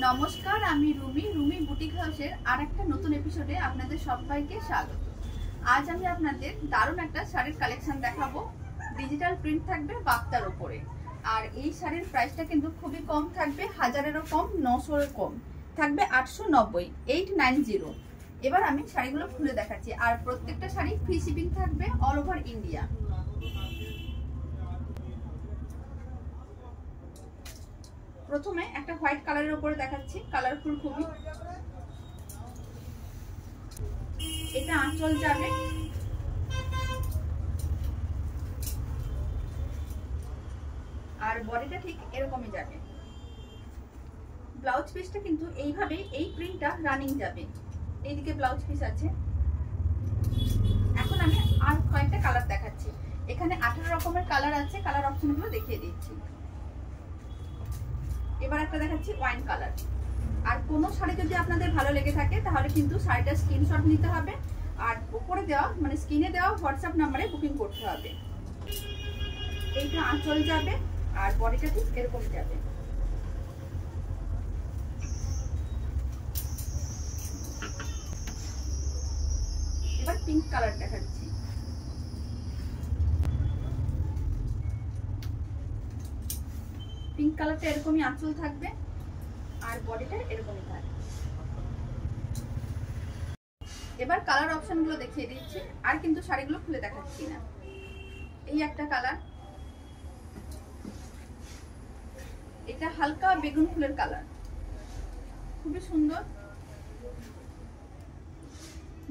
নমস্কার, আমি রুমি বুটিক হাউসের আরেকটা নতুন এপিসোডে আপনাদের সবাইকে স্বাগত। আজ আমি আপনাদের দারুণ একটা শাড়ির কালেকশন দেখাবো। ডিজিটাল প্রিন্ট থাকবে বাক্তার উপরে, আর এই শাড়ির প্রাইসটা কিন্তু খুবই কম থাকবে, 1000-এরও কম, 900-এর কম থাকবে, 890, 890। এবার আমি শাড়িগুলো খুলে দেখাচ্ছি, আর প্রত্যেকটা শাড়ি ফ্রি শিপিং থাকবে অল ওভার ইন্ডিয়া। প্রথমে একটা হোয়াইট কালারের উপরে দেখাচ্ছি, কালারফুল খুবই। এটা আঁচল যাবে, আর বডিটা ঠিক এরকমই যাবে। ব্লাউজ পিসটা কিন্তু এইভাবে, এই প্রিন্টটা রানিং যাবে। এইদিকে ব্লাউজ পিস আছে। এখন আমি আর কয়েকটা কালার দেখাচ্ছি। এখানে 18 রকমের কালার আছে, কালার অপশনগুলো দেখিয়ে দিচ্ছি। এবার একটা দেখাচ্ছি ওয়াইন কালার। আর কোনো শাড়ি যদি আপনাদের ভালো লেগে থাকে তাহলে কিন্তু শাড়িটা স্ক্রিনশট নিতে হবে, আর উপরে দেওয়া মানে স্ক্রিনে দেওয়া হোয়াটসঅ্যাপ নাম্বারে বুকিং করতে হবে। এইটা আঁচল যাবে, আর বডিটা ঠিক এরকম যাবে। এবার পিঙ্ক কালার দেখাচ্ছি। পিঙ্ক কালারটা এরকমই আঁচল থাকবে, আর বডিটা এরকমই থাকবে। এবার কালার অপশন গুলো দেখিয়ে দিচ্ছি, আর কিন্তু শাড়িগুলো খুলে দেখাচ্ছি না। এই একটা কালার, এটা হালকা বেগুন ফুলের কালার, খুবই সুন্দর।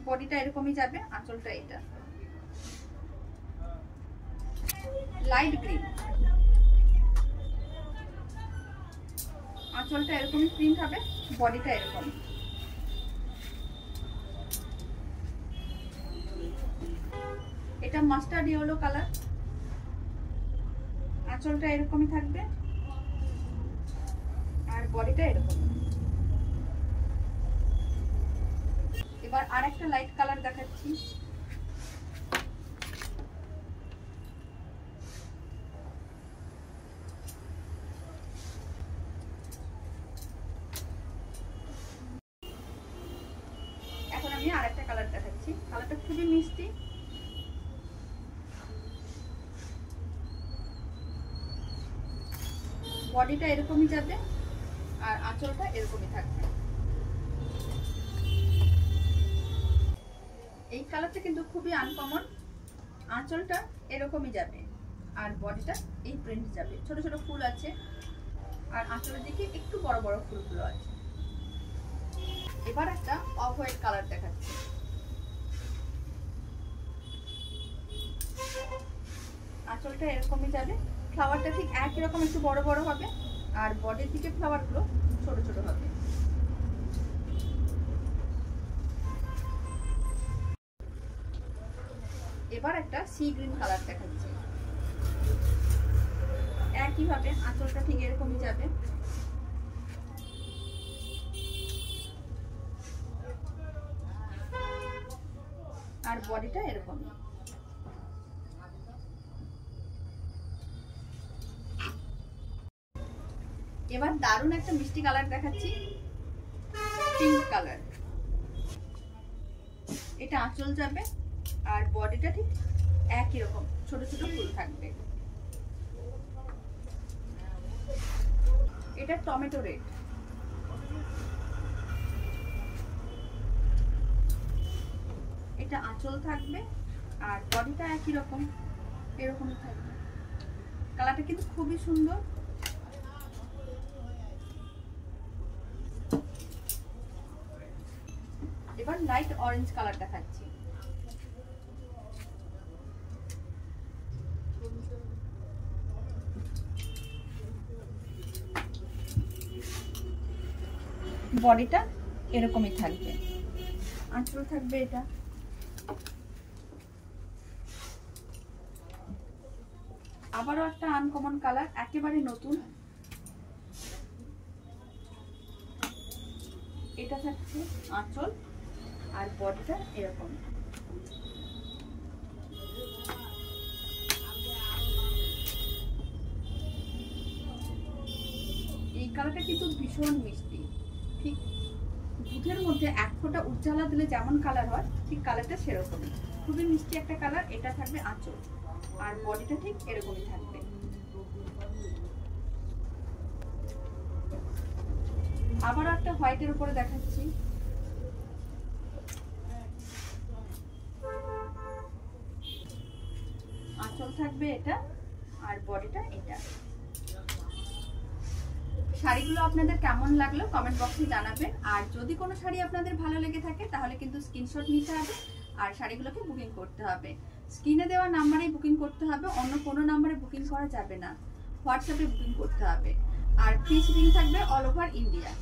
বডিটা এরকমই যাবে, আঁচলটা এটা। লাইট গ্রিন, আঁচলটা এরকমই প্রিন্ট হবে, বডিটা এরকম। এটা মাস্টার্ড ইয়েলো কালার, আঁচলটা এরকমই থাকবে, আর বডিটা এরকম। এবার আরেকটা লাইট কালার দেখাচ্ছি। এখন আমি আরেকটা কালার দেখাচ্ছি, কালারটা খুবই মিষ্টি। বডিটা এরকমই যাবে, আর আঁচলটা এরকমই থাকবে। এই কালারটা কিন্তু খুবই আনকমন। আঁচলটা এরকমই যাবে, আর বডিটা এই প্রিন্ট যাবে। ছোট ছোট ফুল আছে, আর আঁচলের দিকে একটু বড় বড় ফুলগুলো আছে। এবার একটা অফ হোয়াইট কালার দেখাচ্ছি। আঁচলটা এরকমই যাবে, ফ্লাওয়ারটা ঠিক একই রকম, একটু বড় বড় হবে, আর বডির দিকে ফ্লাওয়ারগুলো ছোট ছোট হবে। এবার একটা সি গ্রিন কালার দেখাচ্ছি। একইভাবে আঁচলটা ঠিক এরকমই যাবে, আর বডিটা এরকম। এবার দারুণ একটা মিষ্টি কালার দেখাচ্ছি, পিঙ্ক কালার। এটা আঁচল যাবে, আর বডিটা ঠিক একই রকম, ছোট ছোট ফুল থাকবে। এটা টমেটো রেড, এটা আঁচল থাকবে, আর বডিটা একই রকম, এরকমই থাকবে। কালারটা কিন্তু খুবই সুন্দর। এবার লাইট অরেঞ্জ কালার দেখাচ্ছি। বডিটা এরকমই থাকবে, আঁচল থাকবে এটা। আবারও একটা আনকমন কালার, একেবারে নতুন। এটা থাকছে আঁচল, আর বডিটা এরকম। এই কালারটা কিন্তু ভীষণ মিষ্টি। ঠিক দুধের মধ্যে এক ফোঁটা উজ্জ্বলা দিলে যেমন কালার হয় ঠিক কালারটা সেরকমই, খুবই মিষ্টি একটা কালার। এটা থাকবে আঁচল, আর বডিটা ঠিক এরকমই থাকবে। আবারও একটা হোয়াইটের উপরে দেখাচ্ছি। আঁচল থাকবে এটা, আর বডিটা এটা। শাড়িগুলো আপনাদের কেমন লাগলো কমেন্ট বক্সে জানাবেন। আর যদি কোনো শাড়ি আপনাদের ভালো লেগে থাকে তাহলে কিন্তু স্ক্রিনশট নিতে হবে আর শাড়িগুলোকে বুকিং করতে হবে। স্ক্রিনে দেওয়া নাম্বারেই বুকিং করতে হবে, অন্য কোনো নাম্বারে বুকিং করা যাবে না, হোয়াটসঅ্যাপে বুকিং করতে হবে। আর ফ্রি শিপিং থাকবে অল ওভার ইন্ডিয়া।